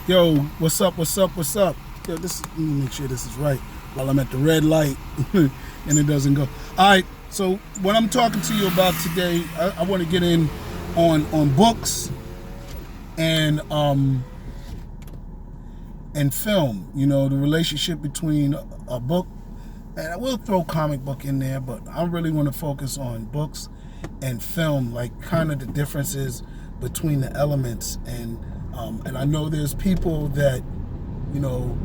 Yo, what's up, what's up, what's up? Yo, let me make sure this is right while I'm at the red light and it doesn't go. All right, so what I'm talking to you about today, I want to get in on books and and film. You know, the relationship between a book, and I will throw comic book in there, but I really want to focus on books and film, like kind of the differences between the elements. And I know there's people that, you know,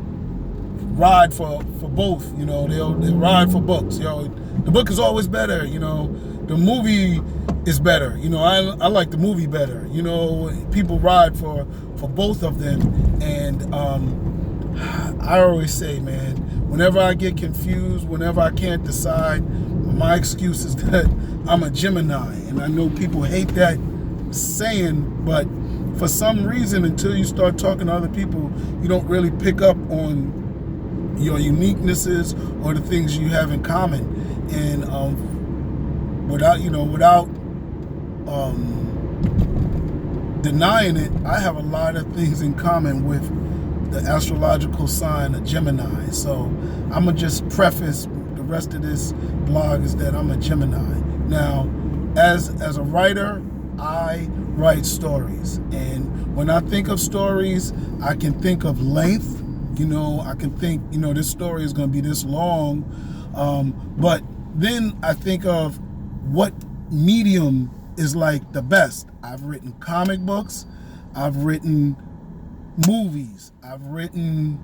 ride for both. You know, they'll ride for books. You know, the book is always better. You know, the movie is better. You know, I like the movie better. You know, people ride for both of them. And I always say, man, whenever I get confused, whenever I can't decide, my excuse is that I'm a Gemini. And I know people hate that saying, but for some reason, until you start talking to other people, you don't really pick up on your uniquenesses or the things you have in common. And without denying it, I have a lot of things in common with the astrological sign of Gemini. So I'm gonna just preface the rest of this blog is that I'm a Gemini. Now, as a writer, I write stories, and when I think of stories, I can think of length. You know, I can think, you know, this story is going to be this long, but then I think of what medium is like the best. I've written comic books, I've written movies, I've written,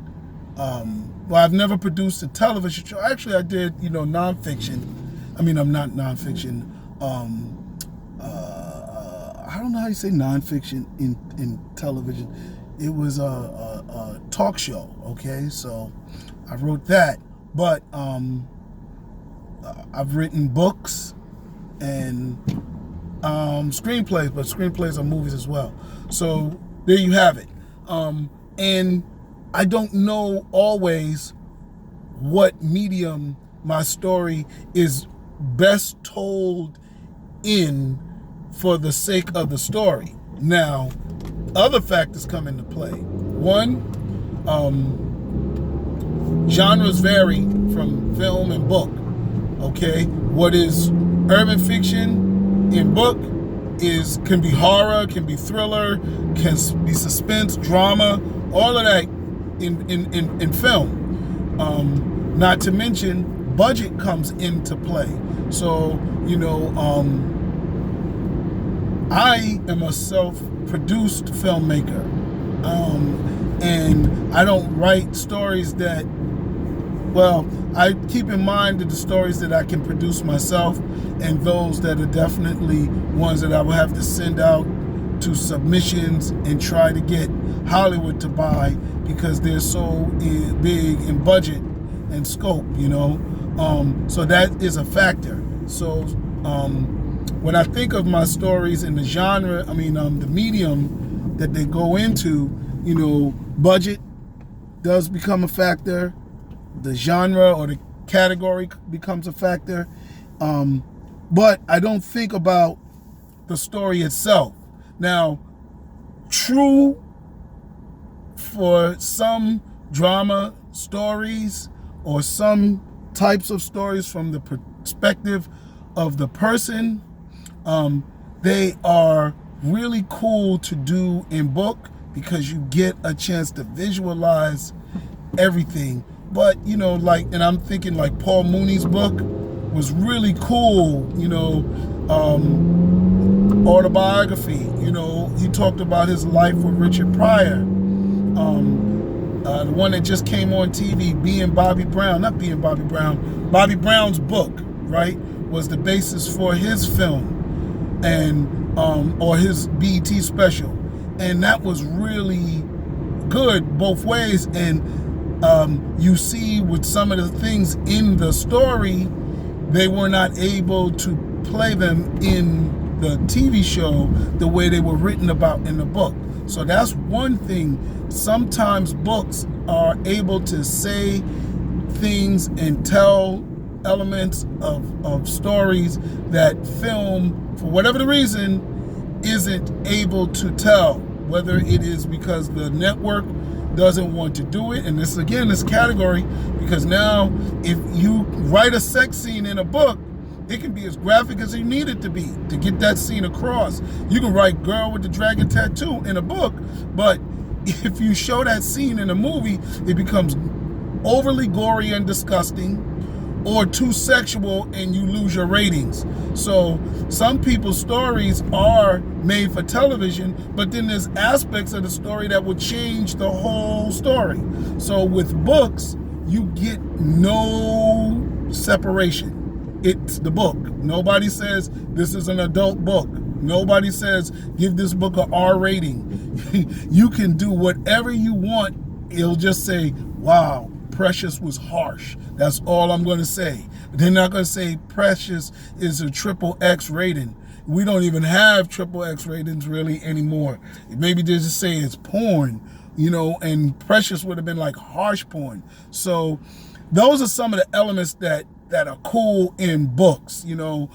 well, I've never produced a television show. Actually, I did, you know, nonfiction. I mean, I'm not nonfiction. I don't know how you say nonfiction in television. It was a talk show, okay? So I wrote that. But I've written books and screenplays, but screenplays are movies as well. So there you have it. And I don't know always what medium my story is best told in for the sake of the story. Now, other factors come into play. One, genres vary from film and book. Okay, what is urban fiction in book can be horror, can be thriller, can be suspense, drama, all of that in film. Not to mention budget comes into play. So, you know, I am a self-produced filmmaker, and I don't write stories that, well, I keep in mind that the stories that I can produce myself and those that are definitely ones that I will have to send out to submissions and try to get Hollywood to buy because they're so big in budget and scope, you know. So that is a factor. So when I think of my stories in the genre, I mean, the medium that they go into, you know, budget does become a factor. The genre or the category becomes a factor. But I don't think about the story itself. Now, true for some drama stories or some types of stories from the perspective of the person, they are really cool to do in book because you get a chance to visualize everything. But, you know, like, and I'm thinking like Paul Mooney's book was really cool, you know, autobiography. You know, he talked about his life with Richard Pryor. The one that just came on TV, Bobby Brown. Bobby Brown's book, right, was the basis for his film and or his BET special. And that was really good both ways. And you see with some of the things in the story, they were not able to play them in the TV show the way they were written about in the book. So that's one thing. Sometimes books are able to say things and tell elements of stories that film, for whatever the reason, isn't able to tell. whether it is because the network doesn't want to do it. And this, again, this category, because now if you write a sex scene in a book, it can be as graphic as you need it to be to get that scene across. You can write girl with the dragon tattoo in a book, but if you show that scene in a movie, it becomes overly gory and disgusting, or too sexual, and you lose your ratings. So some people's stories are made for television, but then there's aspects of the story that would change the whole story. So with books, you get no separation. It's the book. Nobody says this is an adult book. Nobody says give this book an R rating. You can do whatever you want. It'll just say, wow, Precious was harsh. That's all I'm going to say. They're not going to say Precious is a XXX rating. We don't even have XXX ratings really anymore. Maybe they just say it's porn, and Precious would have been like harsh porn. So those are some of the elements that are cool in books. In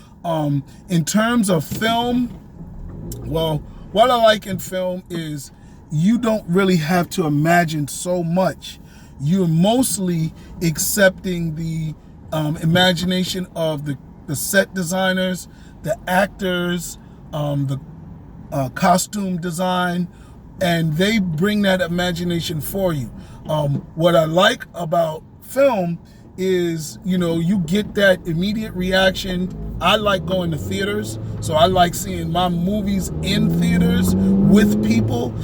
terms of film, well, what I like in film is you don't really have to imagine so much. You're mostly accepting the imagination of the set designers, the actors, the costume design, and they bring that imagination for you. What I like about film is, you get that immediate reaction. I like going to theaters, so I like seeing my movies in theaters with people.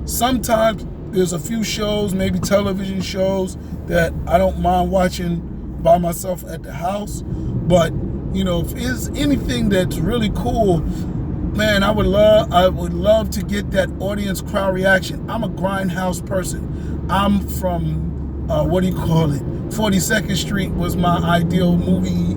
Sometimes there's a few shows, maybe television shows, that I don't mind watching by myself at the house. But, if there's anything that's really cool, man, I would love to get that audience crowd reaction. I'm a grindhouse person. I'm from, 42nd Street was my ideal movie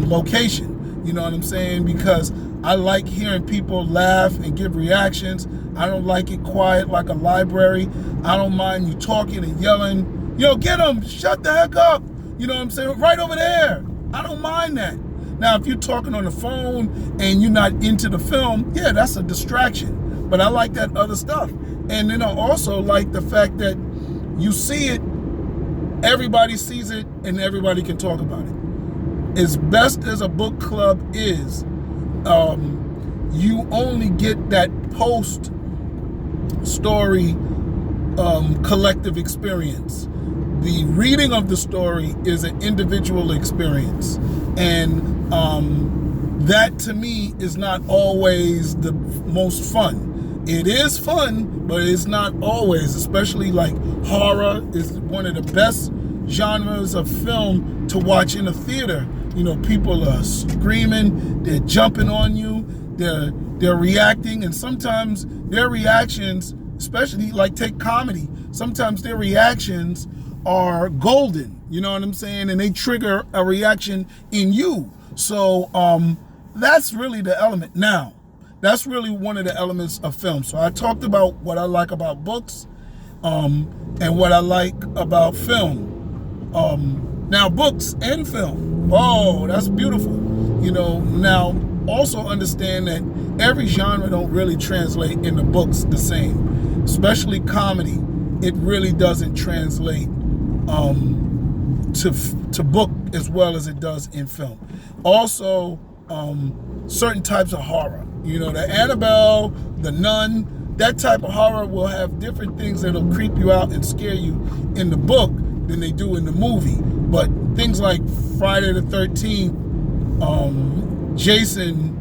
location. You know what I'm saying? Because I like hearing people laugh and give reactions. I don't like it quiet like a library. I don't mind you talking and yelling, get them, shut the heck up. You know what I'm saying? Right over there. I don't mind that. Now, if you're talking on the phone and you're not into the film, yeah, that's a distraction. But I like that other stuff. And then I also like the fact that you see it, everybody sees it, and everybody can talk about it. As best as a book club is, you only get that post-story collective experience. The reading of the story is an individual experience. And that, to me, is not always the most fun. It is fun, but it's not always, especially like horror is one of the best genres of film to watch in a theater. People are screaming, they're jumping on you, they're reacting, and sometimes their reactions, especially like take comedy, sometimes their reactions are golden, you know what I'm saying? And they trigger a reaction in you. So that's really the element. Now, that's really one of the elements of film. So I talked about what I like about books and what I like about film. Now, books and film, oh, that's beautiful. Now also understand that every genre don't really translate into books the same, especially comedy. It really doesn't translate to book as well as it does in film. Also, certain types of horror, the Annabelle, the Nun, that type of horror will have different things that'll creep you out and scare you in the book than they do in the movie. But things like Friday the 13th, Jason,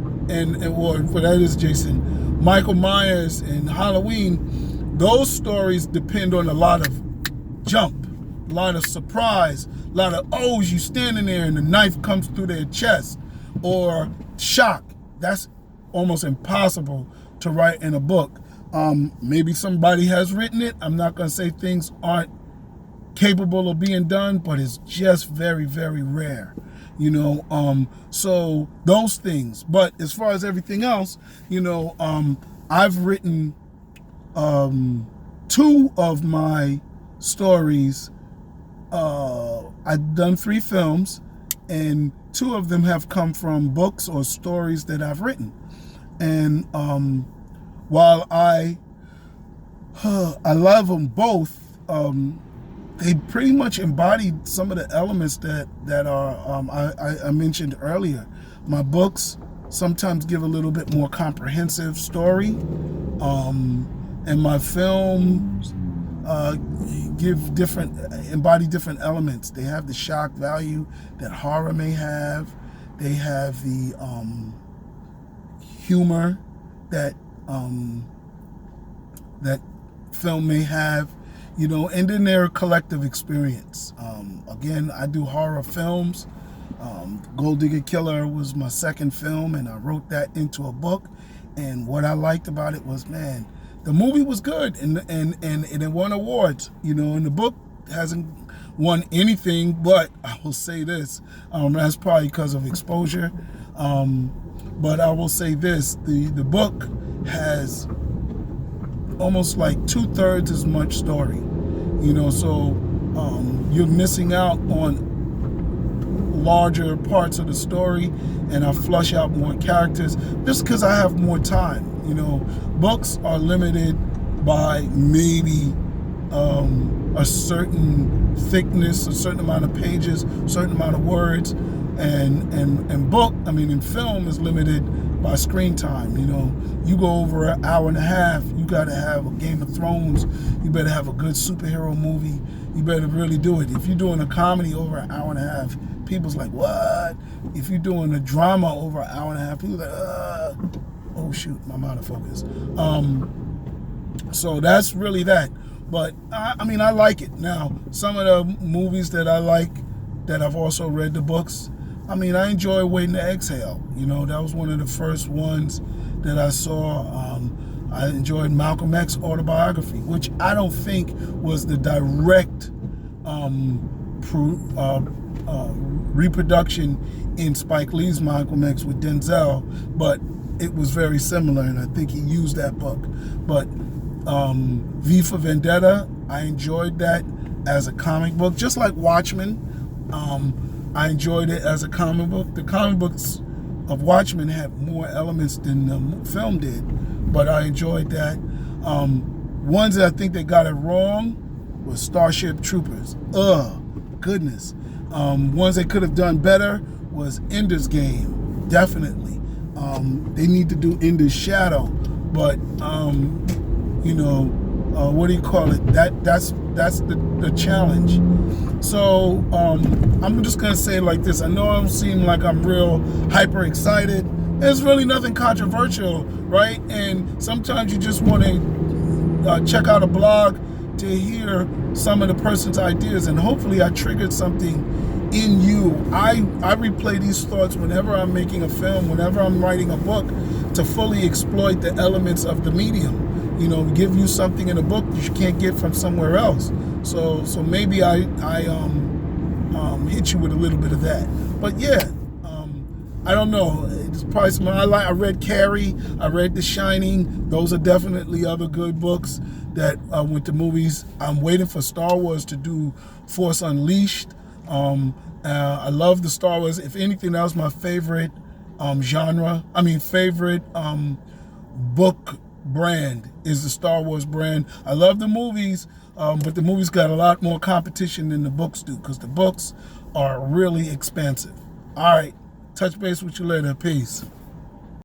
Michael Myers and Halloween, those stories depend on a lot of jump, a lot of surprise, a lot of, you standing there and the knife comes through their chest, or shock. That's almost impossible to write in a book. Maybe somebody has written it. I'm not going to say things aren't capable of being done, but it's just very, very rare. So those things. But as far as everything else, I've written 2 of my stories. I've done 3 films, and 2 of them have come from books or stories that I've written. And while I love them both, they pretty much embodied some of the elements that are I mentioned earlier. My books sometimes give a little bit more comprehensive story, and my films embody different elements. They have the shock value that horror may have. They have the humor that that film may have, and then their collective experience. Again, I do horror films. Gold Digger Killer was my second film, and I wrote that into a book. And what I liked about it was, man, the movie was good, and it won awards. And the book hasn't won anything, but I will say this: that's probably because of exposure. But I will say this: the book has almost like 2/3 as much story. So you're missing out on larger parts of the story, and I flush out more characters just because I have more time. Books are limited by maybe a certain thickness, a certain amount of pages, a certain amount of words, and film is limited by screen time. You go over an hour and a half, you got to have a Game of Thrones, you better have a good superhero movie, you better really do it. If you're doing a comedy over an hour and a half, people's like, what? If you're doing a drama over an hour and a half, people are like, oh shoot, I'm out of focus. So that's really that. But I like it. Now, some of the movies that I like, that I've also read the books, I enjoy Waiting to Exhale. That was one of the first ones that I saw. I enjoyed Malcolm X autobiography, which I don't think was the direct reproduction in Spike Lee's Malcolm X with Denzel, but it was very similar, and I think he used that book. But V for Vendetta, I enjoyed that as a comic book, just like Watchmen. I enjoyed it as a comic book. The comic books of Watchmen had more elements than the film did, but I enjoyed that. Ones that I think they got it wrong was Starship Troopers. Goodness. Ones they could have done better was Ender's Game, definitely. They need to do Ender's Shadow, but what do you call it? That's the challenge. So I'm just gonna say it like this. I know I don't seem like I'm real hyper excited. There's really nothing controversial, right? And sometimes you just want to check out a blog to hear some of the person's ideas, and hopefully I triggered something in you. I replay these thoughts whenever I'm making a film, whenever I'm writing a book, to fully exploit the elements of the medium. Give you something in a book that you can't get from somewhere else. So maybe I hit you with a little bit of that. But yeah, I don't know. It's probably some I read Carrie. I read The Shining. Those are definitely other good books that went to movies. I'm waiting for Star Wars to do Force Unleashed. I love the Star Wars. If anything, that was my favorite favorite book brand is the Star Wars brand. I love the movies, but the movies got a lot more competition than the books do, because the books are really expensive. All right, touch base with you later. Peace.